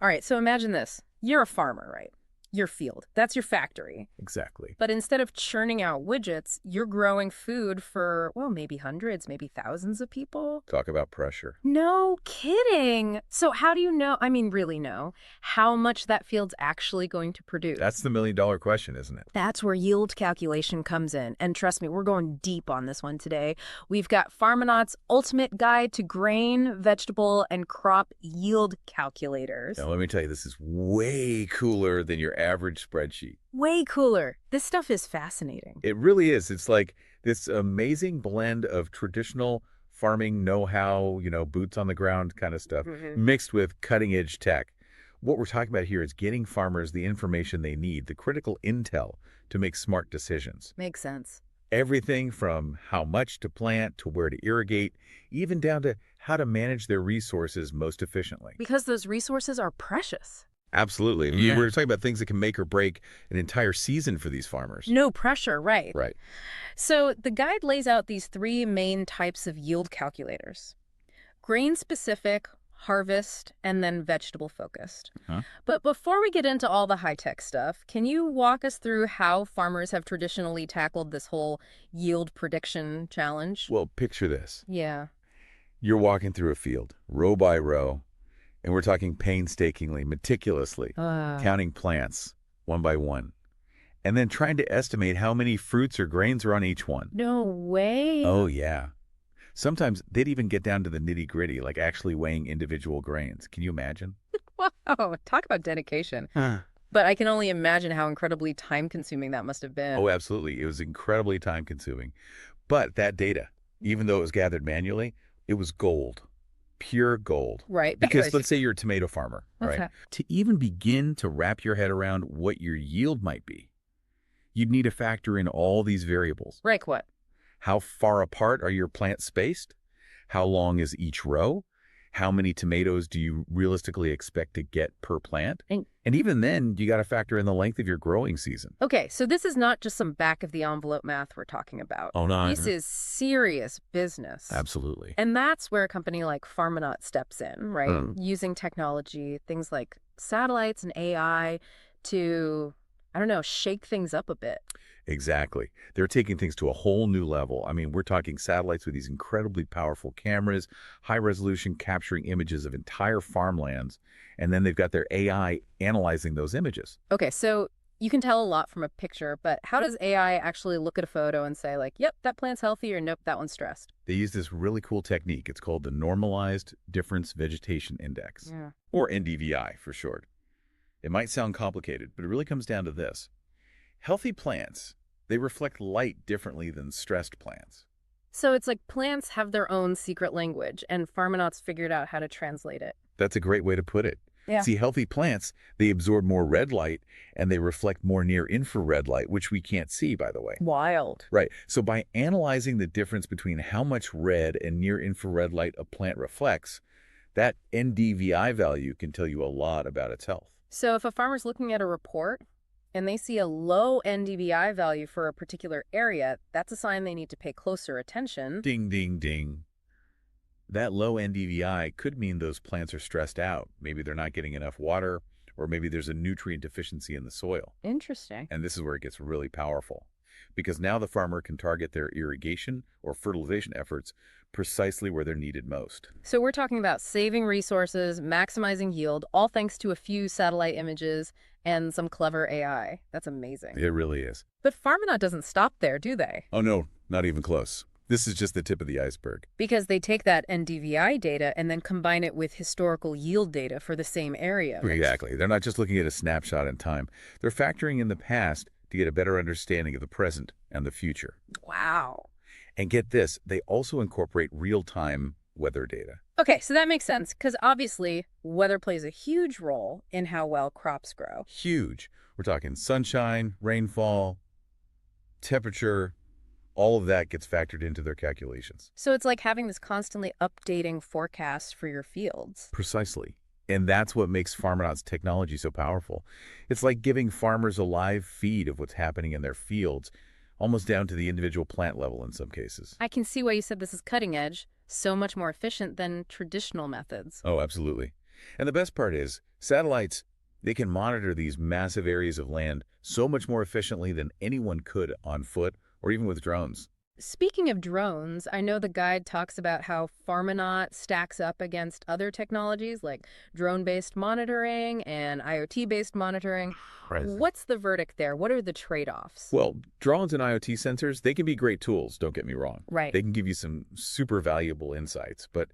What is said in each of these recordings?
All right, so imagine this. You're a farmer, right? Your field. That's your factory. Exactly. But instead of churning out widgets, you're growing food for, well, maybe hundreds, maybe thousands of people. Talk about pressure. No kidding. So how do you know, I mean, really know, how much that field's actually going to produce? That's the million-dollar question, isn't it? That's where yield calculation comes in. And trust me, we're going deep on this one today. We've got Pharmonaut's ultimate guide to grain, vegetable, and crop yield calculators. Now, let me tell you, this is way cooler than your average spreadsheet. Way cooler. This stuff is fascinating. It really is. It's like this amazing blend of traditional farming know-how, boots on the ground kind of stuff, mixed with cutting-edge tech. What we're talking about here is getting farmers the information they need, the critical intel to make smart decisions. Makes sense. Everything from how much to plant to where to irrigate, even down to how to manage their resources most efficiently. Because those resources are precious. Absolutely. We're talking about things that can make or break an entire season for these farmers. No pressure, right? Right. So the guide lays out these three main types of yield calculators: grain-specific, harvest, and then vegetable-focused. Huh? But before we get into all the high-tech stuff, can you walk us through how farmers have traditionally tackled this whole yield prediction challenge? Well, picture this. Yeah. You're walking through a field, row by row, and we're talking painstakingly, meticulously, counting plants one by one, and then trying to estimate how many fruits or grains are on each one. No way. Oh, yeah. Sometimes they'd even get down to the nitty-gritty, like actually weighing individual grains. Can you imagine? Wow. Talk about dedication. But I can only imagine how incredibly time-consuming that must have been. Oh, absolutely. It was incredibly time-consuming. But that data, even though it was gathered manually, it was gold. Pure gold. Right. Because let's say you're a tomato farmer, right? Okay. To even begin to wrap your head around what your yield might be, you'd need to factor in all these variables. Like what? How far apart are your plants spaced? How long is each row? How many tomatoes do you realistically expect to get per plant? And even then, you got to factor in the length of your growing season. Okay, so this is not just some back-of-the-envelope math we're talking about. Oh, no. This is serious business. Absolutely. And that's where a company like Pharmonaut steps in, right? Using technology, things like satellites and AI to, I don't know, shake things up a bit. Exactly. They're taking things to a whole new level. I mean, we're talking satellites with these incredibly powerful cameras, high resolution capturing images of entire farmlands, and then they've got their AI analyzing those images. Okay, so you can tell a lot from a picture, but how does AI actually look at a photo and say, like, yep, that plant's healthy, or nope, that one's stressed? They use this really cool technique. It's called the Normalized Difference Vegetation Index, or NDVI for short. It might sound complicated, but it really comes down to this. Healthy plants, they reflect light differently than stressed plants. So it's like plants have their own secret language, and Pharmonaut's figured out how to translate it. That's a great way to put it. Yeah. See, healthy plants, they absorb more red light, and they reflect more near-infrared light, which we can't see, by the way. Wild. Right. So by analyzing the difference between how much red and near-infrared light a plant reflects, that NDVI value can tell you a lot about its health. So if a farmer's looking at a report and they see a low NDVI value for a particular area, that's a sign they need to pay closer attention. Ding, ding, ding. That low NDVI could mean those plants are stressed out. Maybe they're not getting enough water, or maybe there's a nutrient deficiency in the soil. Interesting. And this is where it gets really powerful, because now the farmer can target their irrigation or fertilization efforts precisely where they're needed most. So we're talking about saving resources, maximizing yield, all thanks to a few satellite images and some clever AI. That's amazing. It really is. But Pharmonaut doesn't stop there, do they? Oh, no, not even close. This is just the tip of the iceberg. Because they take that NDVI data and then combine it with historical yield data for the same area. Exactly. They're not just looking at a snapshot in time. They're factoring in the past to get a better understanding of the present and the future. Wow. And get this, they also incorporate real-time weather data. Okay, so that makes sense, because obviously weather plays a huge role in how well crops grow. Huge. We're talking sunshine, rainfall, temperature, all of that gets factored into their calculations. So it's like having this constantly updating forecast for your fields. Precisely. And that's what makes Pharmonaut's technology so powerful. It's like giving farmers a live feed of what's happening in their fields, almost down to the individual plant level in some cases. I can see why you said this is cutting edge, so much more efficient than traditional methods. Oh, absolutely. And the best part is, Satellites, they can monitor these massive areas of land so much more efficiently than anyone could on foot or even with drones. Speaking of drones, I know the guide talks about how Pharmanaut stacks up against other technologies like drone-based monitoring and IoT-based monitoring. Right. What's the verdict there? What are the trade-offs? Well, drones and IoT sensors, they can be great tools, don't get me wrong. Right. They can give you some super valuable insights, but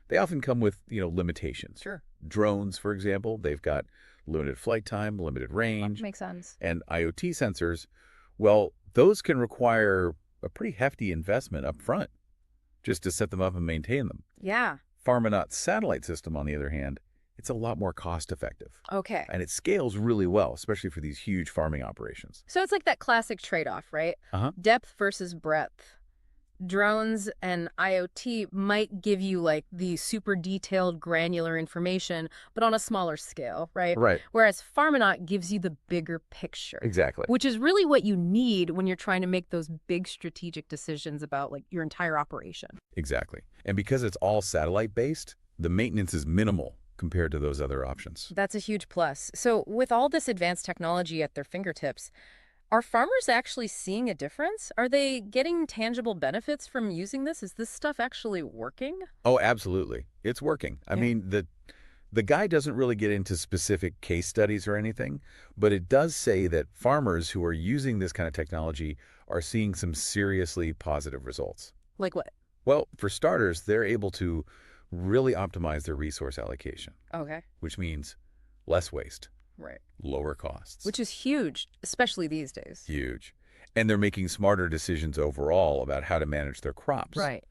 they often come with, limitations. Sure. Drones, for example, they've got limited flight time, limited range, Makes sense. and IoT sensors, well, those can require a pretty hefty investment up front just to set them up and maintain them. Yeah. Pharmanaut's satellite system, on the other hand, it's a lot more cost-effective. Okay. And it scales really well, especially for these huge farming operations. So it's like that classic trade-off, right? Uh-huh. Depth versus breadth. Drones and IoT might give you like the super detailed granular information, but on a smaller scale, right? Right. Whereas Pharmanaut gives you the bigger picture, Exactly. which is really what you need when you're trying to make those big strategic decisions about like your entire operation. Exactly. And because it's all satellite-based, the maintenance is minimal compared to those other options. That's a huge plus. So with all this advanced technology at their fingertips, are farmers actually seeing a difference? Are they getting tangible benefits from using this? Is this stuff actually working? Oh, absolutely. It's working. I mean, the guy doesn't really get into specific case studies or anything, but it does say that farmers who are using this kind of technology are seeing some seriously positive results. Like what? Well, for starters, they're able to really optimize their resource allocation, Okay. which means less waste, Right. lower costs. Which is huge, especially these days. Huge. And they're making smarter decisions overall about how to manage their crops. Right.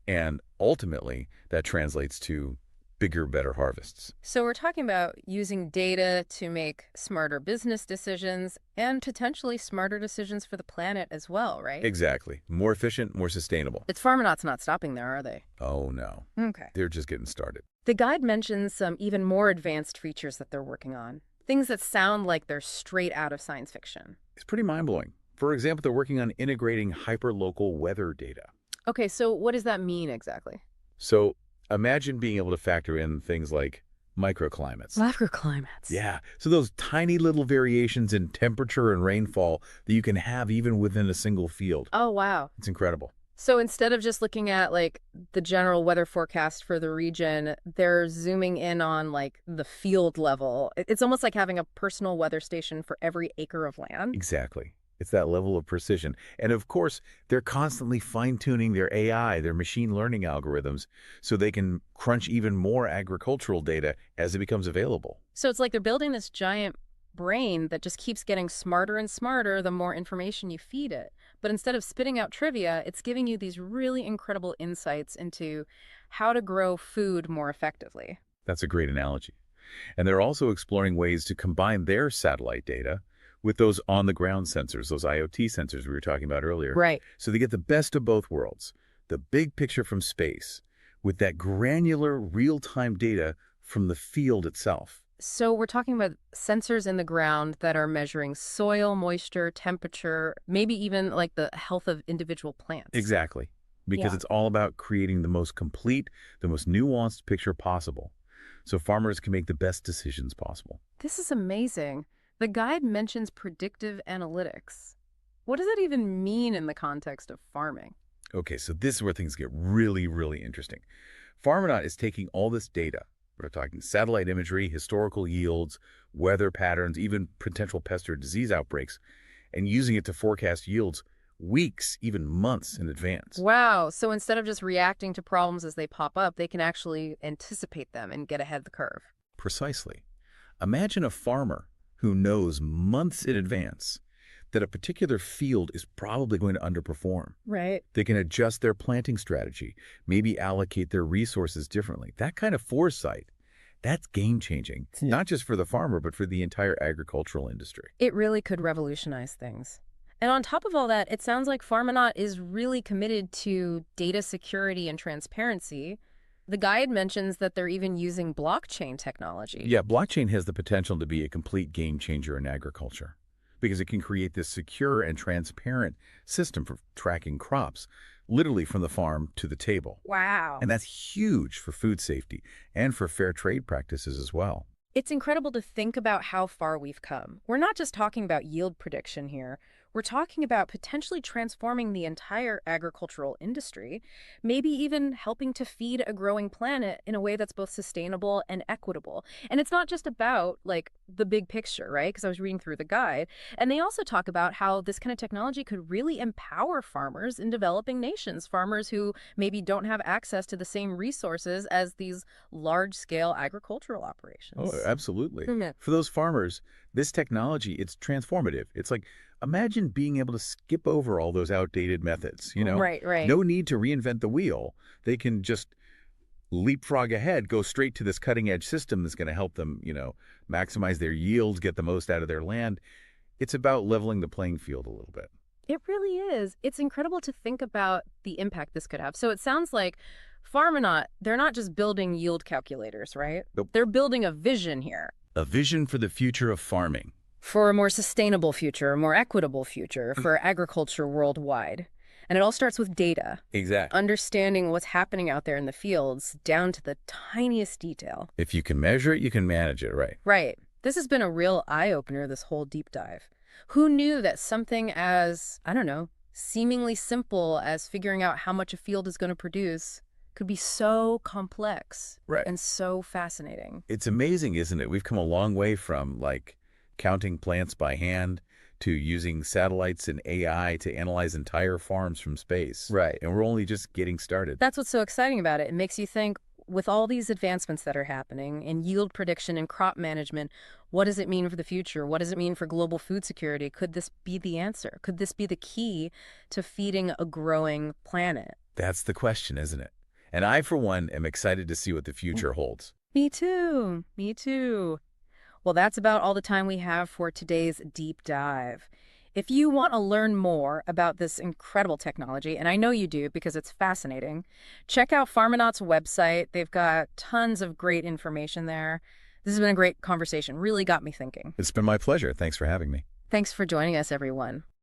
And ultimately, that translates to bigger, better harvests. So we're talking about using data to make smarter business decisions and potentially smarter decisions for the planet as well, right? Exactly. More efficient, more sustainable. It's Pharmanaut's not stopping there, are they? Oh, no. Okay. They're just getting started. The guide mentions some even more advanced features that they're working on. Things that sound like they're straight out of science fiction. It's pretty mind-blowing. For example, they're working on integrating hyperlocal weather data. Okay, so what does that mean exactly? So imagine being able to factor in things like microclimates. Microclimates. Yeah, so those tiny little variations in temperature and rainfall that you can have even within a single field. Oh, wow. It's incredible. So instead of just looking at like the general weather forecast for the region, they're zooming in on like the field level. It's almost like having a personal weather station for every acre of land. Exactly. It's that level of precision. And of course, they're constantly fine-tuning their AI, their machine learning algorithms, so they can crunch even more agricultural data as it becomes available. So it's like they're building this giant brain that just keeps getting smarter and smarter the more information you feed it. But instead of spitting out trivia, it's giving you these really incredible insights into how to grow food more effectively. That's a great analogy. And they're also exploring ways to combine their satellite data with those on-the-ground sensors, those IoT sensors we were talking about earlier. Right. So they get the best of both worlds, the big picture from space with that granular real-time data from the field itself. So we're talking about sensors in the ground that are measuring soil, moisture, temperature, maybe even like the health of individual plants. Exactly. Because Yeah. it's all about creating the most complete, the most nuanced picture possible, so farmers can make the best decisions possible. This is amazing. The guide mentions predictive analytics. What does that even mean in the context of farming? Okay, so this is where things get really, really interesting. Pharmanaut is taking all this data. We're talking satellite imagery, historical yields, weather patterns, even potential pest or disease outbreaks, and using it to forecast yields weeks, even months in advance. Wow. So instead of just reacting to problems as they pop up, they can actually anticipate them and get ahead of the curve. Precisely. Imagine a farmer who knows months in advance that a particular field is probably going to underperform. Right. They can adjust their planting strategy, maybe allocate their resources differently. That kind of foresight, that's game-changing, not just for the farmer, but for the entire agricultural industry. It really could revolutionize things. And on top of all that, it sounds like Pharmanaut is really committed to data security and transparency. The guide mentions that they're even using blockchain technology. Yeah, blockchain has the potential to be a complete game changer in agriculture because it can create this secure and transparent system for tracking crops, literally from the farm to the table. Wow. And that's huge for food safety and for fair trade practices as well. It's incredible to think about how far we've come. We're not just talking about yield prediction here. We're talking about potentially transforming the entire agricultural industry, maybe even helping to feed a growing planet in a way that's both sustainable and equitable. And it's not just about like the big picture, right? Because I was reading through the guide, and they also talk about how this kind of technology could really empower farmers in developing nations, farmers who maybe don't have access to the same resources as these large-scale agricultural Oh, operations. absolutely. Mhm. For those farmers, this technology, it's transformative. It's like, imagine being able to skip over all those outdated methods, Right, right. No need to reinvent the wheel. They can just leapfrog ahead, go straight to this cutting edge system that's going to help them, maximize their yields, get the most out of their land. It's about leveling the playing field a little bit. It really is. It's incredible to think about the impact this could have. So it sounds like Pharmanaut, they're not just building yield calculators, right? Nope. They're building a vision here A vision for the future of farming. for a more sustainable future, a more equitable future for agriculture worldwide. And it all starts with data, Exactly. understanding what's happening out there in the fields down to the tiniest detail. If you can measure it, you can manage it, right? Right. This has been a real eye-opener, this whole deep dive. Who knew that something as, I don't know, seemingly simple as figuring out how much a field is going to produce could be so complex Right. and so fascinating? It's amazing, isn't it? We've come a long way from like counting plants by hand to using satellites and AI to analyze entire farms from space. Right. And we're only just getting started. That's what's so exciting about it. It makes you think, with all these advancements that are happening in yield prediction and crop management, what does it mean for the future? What does it mean for global food security? Could this be the answer? Could this be the key to feeding a growing planet? That's the question, isn't it? And I, for one, am excited to see what the future holds. Me too. Me too. Well, that's about all the time we have for today's deep dive. If you want to learn more about this incredible technology, and I know you do because it's fascinating, check out Pharmanaut's website. They've got tons of great information there. This has been a great conversation. Really got me thinking. It's been my pleasure. Thanks for having me. Thanks for joining us, everyone.